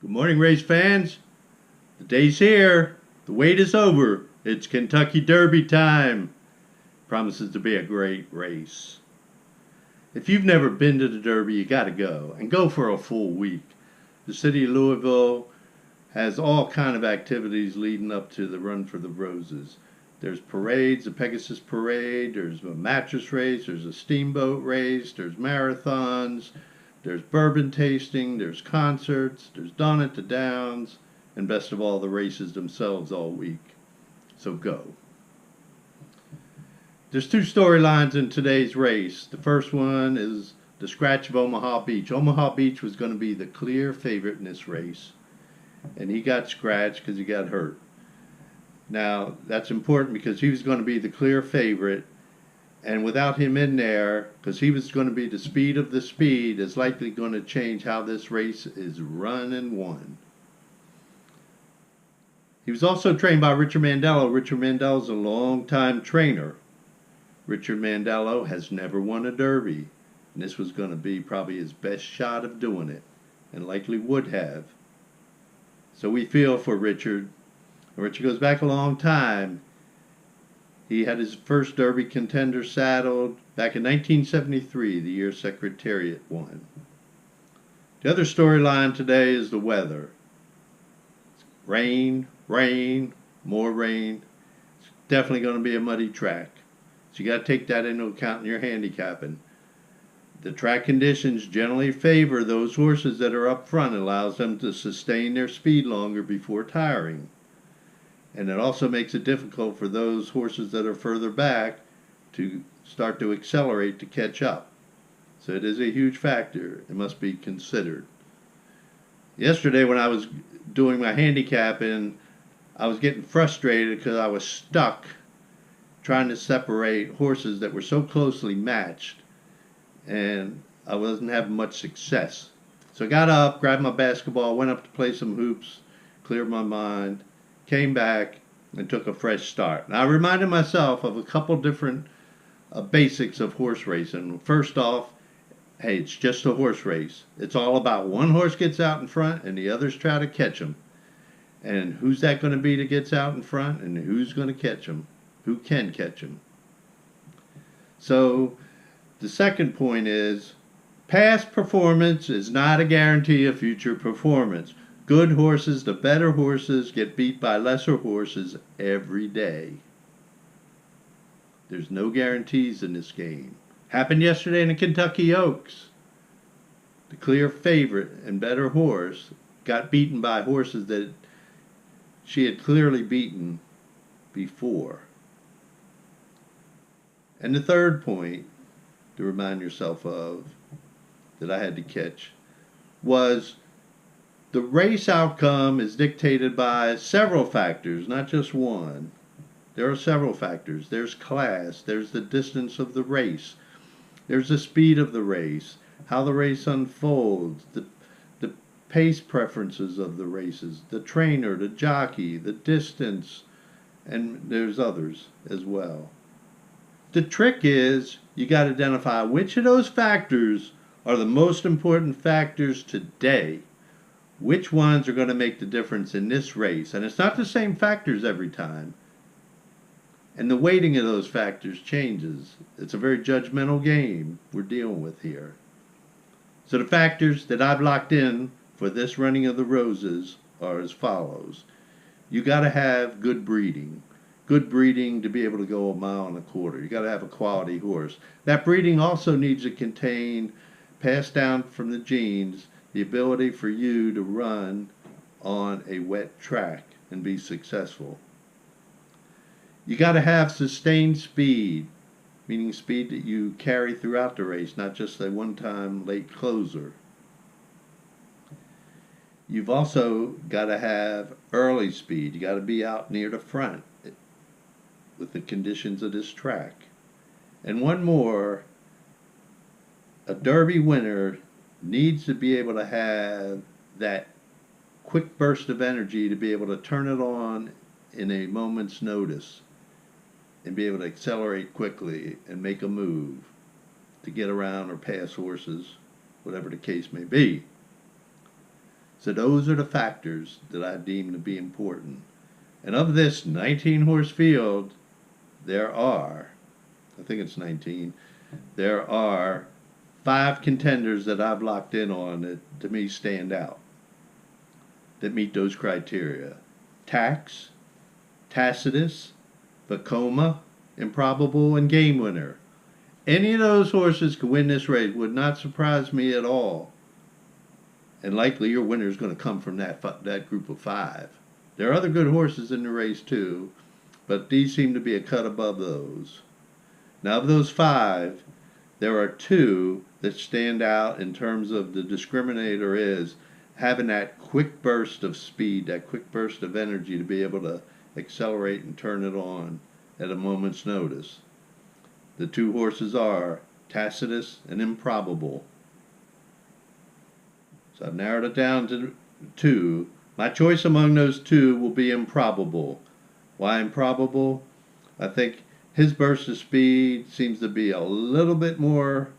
Good morning, race fans. The day's here. The wait is over. It's Kentucky Derby time. Promises to be a great race. If you've never been to the Derby, you got to go, and go for a full week. The city of Louisville has all kind of activities leading up to the Run for the Roses. There's parades, the Pegasus Parade, there's a mattress race, there's a steamboat race, there's marathons, there's bourbon tasting, there's concerts, there's Dawn at the Downs, and best of all, the races themselves all week. So go. There's two storylines in today's race. The first one is the scratch of Omaha Beach. Omaha Beach was going to be the clear favorite in this race, and he got scratched because he got hurt. Now, that's important because he was going to be the clear favorite, and without him in there, because he was going to be the speed of the speed, is likely going to change how this race is run and won. He was also trained by Richard Mandello. Richard Mandello is a long-time trainer. Richard Mandello has never won a Derby, and this was going to be probably his best shot of doing it, and likely would have. So we feel for Richard. Richard goes back a long time. He had his first Derby contender saddled back in 1973, the year Secretariat won. The other storyline today is the weather. Rain, rain, more rain. It's definitely going to be a muddy track. So you got to take that into account in your handicapping. The track conditions generally favor those horses that are up front, allows them to sustain their speed longer before tiring. And it also makes it difficult for those horses that are further back to start to accelerate to catch up. So it is a huge factor. It must be considered. Yesterday when I was doing my handicapping, I was getting frustrated because I was stuck trying to separate horses that were so closely matched, and I wasn't having much success. So I got up, grabbed my basketball, went up to play some hoops, cleared my mind, came back, and took a fresh start. And I reminded myself of a couple different basics of horse racing. First off, hey, it's just a horse race. It's all about one horse gets out in front and the others try to catch him. And who's that going to be that gets out in front, and who's going to catch him? Who can catch him? So the second point is past performance is not a guarantee of future performance. Good horses, the better horses, get beat by lesser horses every day. There's no guarantees in this game. Happened yesterday in the Kentucky Oaks. The clear favorite and better horse got beaten by horses that she had clearly beaten before. And the third point to remind yourself of that I had to catch was the race outcome is dictated by several factors, not just one. There are several factors. There's class, there's the distance of the race, there's the speed of the race, how the race unfolds, the pace preferences of the races, the trainer, the jockey, the distance, and there's others as well. The trick is you got to identify which of those factors are the most important factors today. Which ones are going to make the difference in this race? And it's not the same factors every time. And the weighting of those factors changes. It's a very judgmental game we're dealing with here. So the factors that I've locked in for this running of the roses are as follows. You got to have good breeding. Good breeding to be able to go 1.25 miles. You got to have a quality horse. That breeding also needs to contain, passed down from the genes, the ability for you to run on a wet track and be successful. You got to have sustained speed, meaning speed that you carry throughout the race, not just a one-time late closer. You've also got to have early speed. You got to be out near the front with the conditions of this track. And one more, a Derby winner needs to be able to have that quick burst of energy to be able to turn it on in a moment's notice and be able to accelerate quickly and make a move to get around or pass horses, whatever the case may be. So those are the factors that I deem to be important. And of this 19 horse field, there are, I think it's 19, there are 5 contenders that I've locked in on that to me stand out, that meet those criteria. Tax, Tacitus, Vacoma, Improbable, and Game Winner. Any of those horses could win this race. Would not surprise me at all. And likely your winner is going to come from that group of 5. There are other good horses in the race too, but these seem to be a cut above those. Now of those 5, there are 2 that stand out in terms of the discriminator is having that quick burst of speed, that quick burst of energy to be able to accelerate and turn it on at a moment's notice. The 2 horses are Tacitus and Improbable. So I've narrowed it down to 2. My choice among those 2 will be Improbable. Why Improbable? I think his burst of speed seems to be a little bit more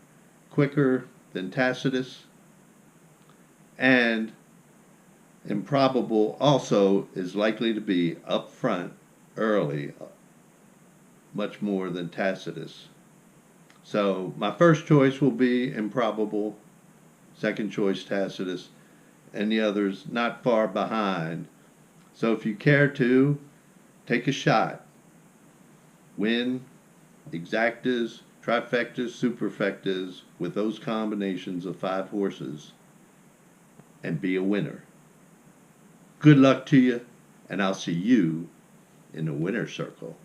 quicker than Tacitus. And Improbable also is likely to be up front early, much more than Tacitus. So my first choice will be Improbable, second choice Tacitus, and the others not far behind. So if you care to, take a shot. Win exactas, trifectas, superfectas with those combinations of 5 horses and be a winner. Good luck to you, and I'll see you in the winner's circle.